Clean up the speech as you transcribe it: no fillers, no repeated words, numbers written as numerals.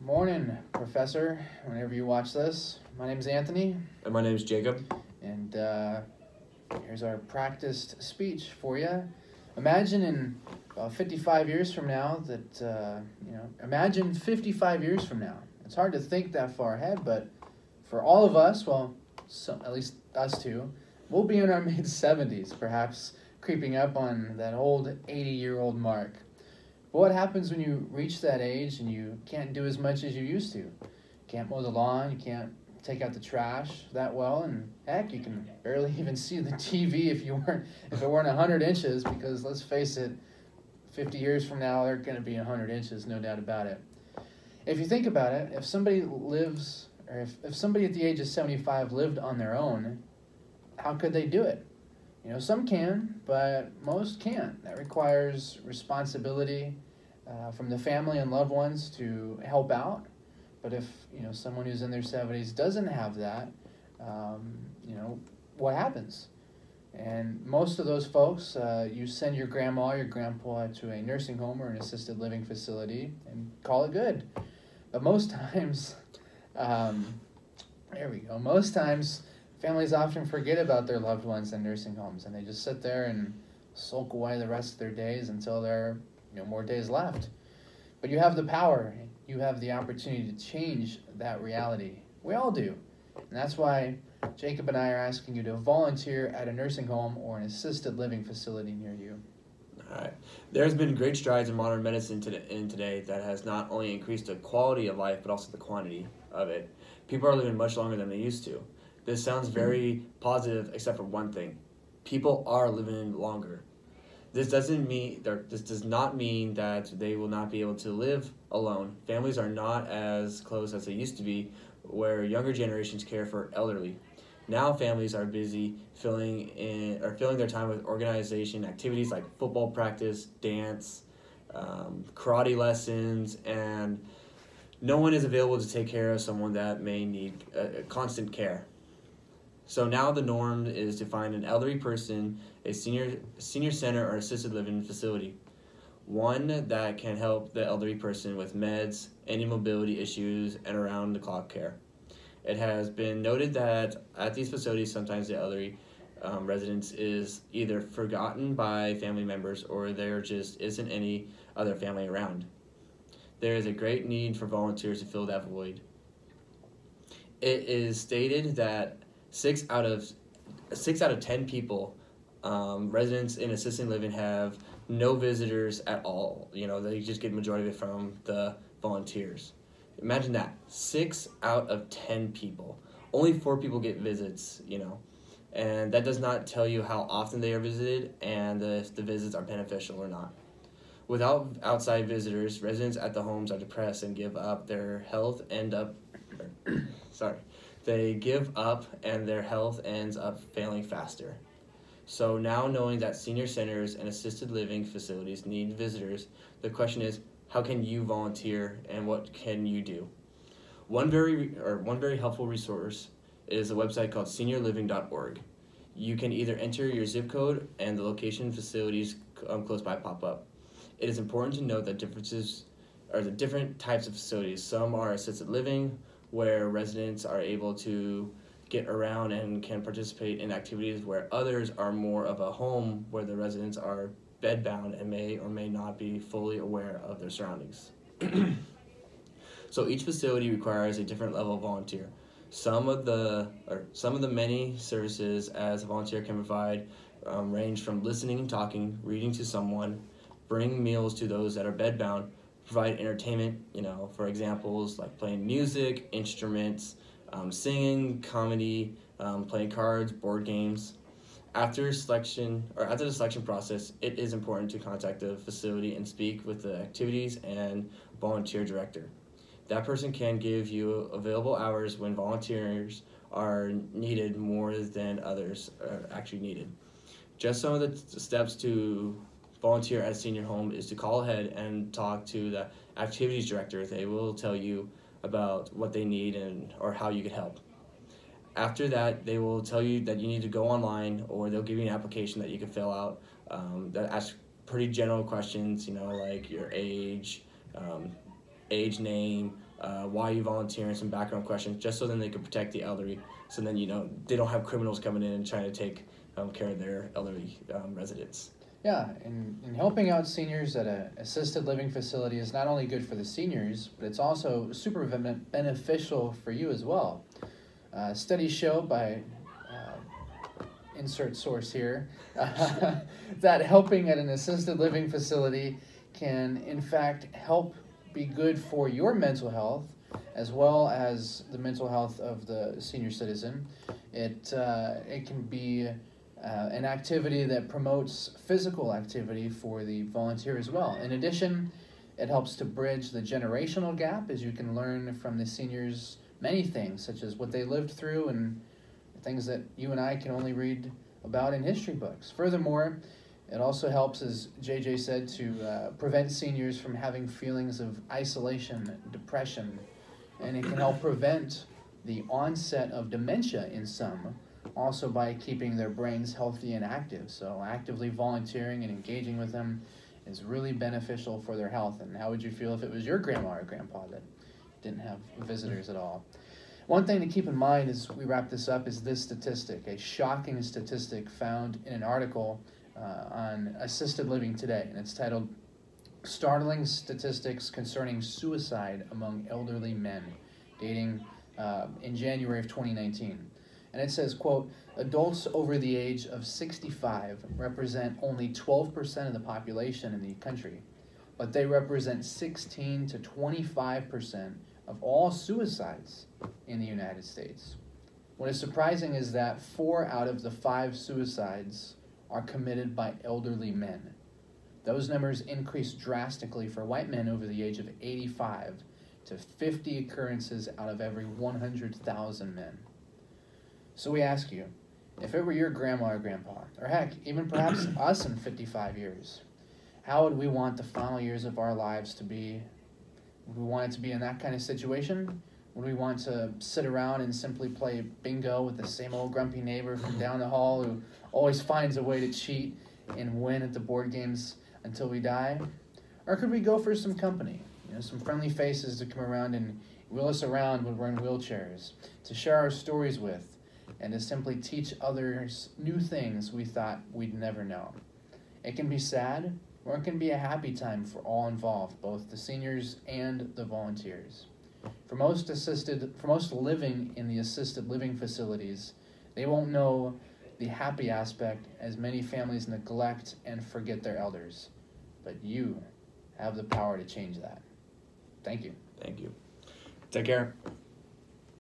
Morning, Professor, whenever you watch this. My name's Anthony. And my name is Jacob. And here's our practiced speech for you. Imagine in about 55 years from now imagine 55 years from now. It's hard to think that far ahead, but for all of us, at least us two, we'll be in our mid-70s, perhaps creeping up on that old 80-year-old mark. But what happens when you reach that age and you can't do as much as you used to? You can't mow the lawn, you can't take out the trash that well, and heck, you can barely even see the TV if it weren't 100 inches, because let's face it, 50 years from now, they're going to be 100 inches, no doubt about it. If you think about it, if somebody if somebody at the age of 75 lived on their own, how could they do it? Some can, but most can't. That requires responsibility from the family and loved ones to help out. But if someone who's in their 70s doesn't have that, what happens? And most of those folks, you send your grandma or your grandpa to a nursing home or an assisted living facility and call it good. But most times, most times, families often forget about their loved ones in nursing homes, and they just sit there and sulk away the rest of their days until there are more days left. But you have the power, you have the opportunity to change that reality. We all do. And that's why Jacob and I are asking you to volunteer at a nursing home or an assisted living facility near you. All right. There's been great strides in modern medicine today that has not only increased the quality of life, but also the quantity of it. People are living much longer than they used to. This sounds very positive, except for one thing. People are living longer. This does not mean that they will not be able to live alone. Families are not as close as they used to be, where younger generations care for elderly. Now families are busy filling their time with organization activities like football practice, dance, karate lessons, and no one is available to take care of someone that may need constant care. So now the norm is to find an elderly person, a senior center or assisted living facility, one that can help the elderly person with meds, any mobility issues, and around-the-clock care. It has been noted that at these facilities, sometimes the elderly residence is either forgotten by family members or there just isn't any other family around. There is a great need for volunteers to fill that void. It is stated that 6 out of 10 people, residents in assisted living, have no visitors at all. They just get the majority of it from the volunteers. Imagine that, 6 out of 10 people. Only 4 people get visits, and that does not tell you how often they are visited and if the visits are beneficial or not. Without outside visitors, residents at the homes are depressed and give up their health They give up and their health ends up failing faster. So now, knowing that senior centers and assisted living facilities need visitors, the question is, how can you volunteer and what can you do? One very helpful resource is a website called seniorliving.org. You can either enter your zip code and the location facilities close by pop up. It is important to note that differences are the different types of facilities. Some are assisted living, where residents are able to get around and can participate in activities, where others are more of a home where the residents are bedbound and may or may not be fully aware of their surroundings. So each facility requires a different level of volunteer. Some of the many services as a volunteer can provide range from listening and talking, reading to someone, bring meals to those that are bedbound, provide entertainment, for examples like playing music, instruments, singing, comedy, playing cards, board games. After the selection process, it is important to contact the facility and speak with the activities and volunteer director. That person can give you available hours when volunteers are needed more than others are actually needed. Just some of the steps to volunteer at a senior home is to call ahead and talk to the activities director. They will tell you about what they need or how you could help. After that, they will tell you that you need to go online, or they'll give you an application that you can fill out that asks pretty general questions, like your age, name, why you volunteer, and some background questions, just so then they can protect the elderly. So then, they don't have criminals coming in and trying to take care of their elderly residents. Yeah, and helping out seniors at an assisted living facility is not only good for the seniors, but it's also super beneficial for you as well. Studies show by insert source here that helping at an assisted living facility can in fact help be good for your mental health as well as the mental health of the senior citizen. It can be an activity that promotes physical activity for the volunteer as well. In addition, it helps to bridge the generational gap, as you can learn from the seniors many things, such as what they lived through and things that you and I can only read about in history books. Furthermore, it also helps, as JJ said, to prevent seniors from having feelings of isolation, depression, and it can help prevent the onset of dementia in some, also by keeping their brains healthy and active. So actively volunteering and engaging with them is really beneficial for their health. And how would you feel if it was your grandma or grandpa that didn't have visitors at all? One thing to keep in mind as we wrap this up is this statistic, a shocking statistic found in an article on assisted living today, and it's titled "Startling Statistics Concerning Suicide Among Elderly Men," dating in January of 2019. And it says, quote, "Adults over the age of 65 represent only 12% of the population in the country, but they represent 16 to 25% of all suicides in the United States. What is surprising is that 4 out of the 5 suicides are committed by elderly men. Those numbers increased drastically for white men over the age of 85 to 50 occurrences out of every 100,000 men. So we ask you, if it were your grandma or grandpa, or heck, even perhaps us in 55 years, how would we want the final years of our lives to be? Would we want it to be in that kind of situation? Would we want to sit around and simply play bingo with the same old grumpy neighbor from down the hall who always finds a way to cheat and win at the board games until we die? Or could we go for some company? Some friendly faces to come around and wheel us around when we're in wheelchairs, to share our stories with, and to simply teach others new things we thought we'd never know. It can be sad, or it can be a happy time for all involved, both the seniors and the volunteers. For most living in the assisted living facilities, they won't know the happy aspect as many families neglect and forget their elders. But you have the power to change that. Thank you. Thank you. Take care.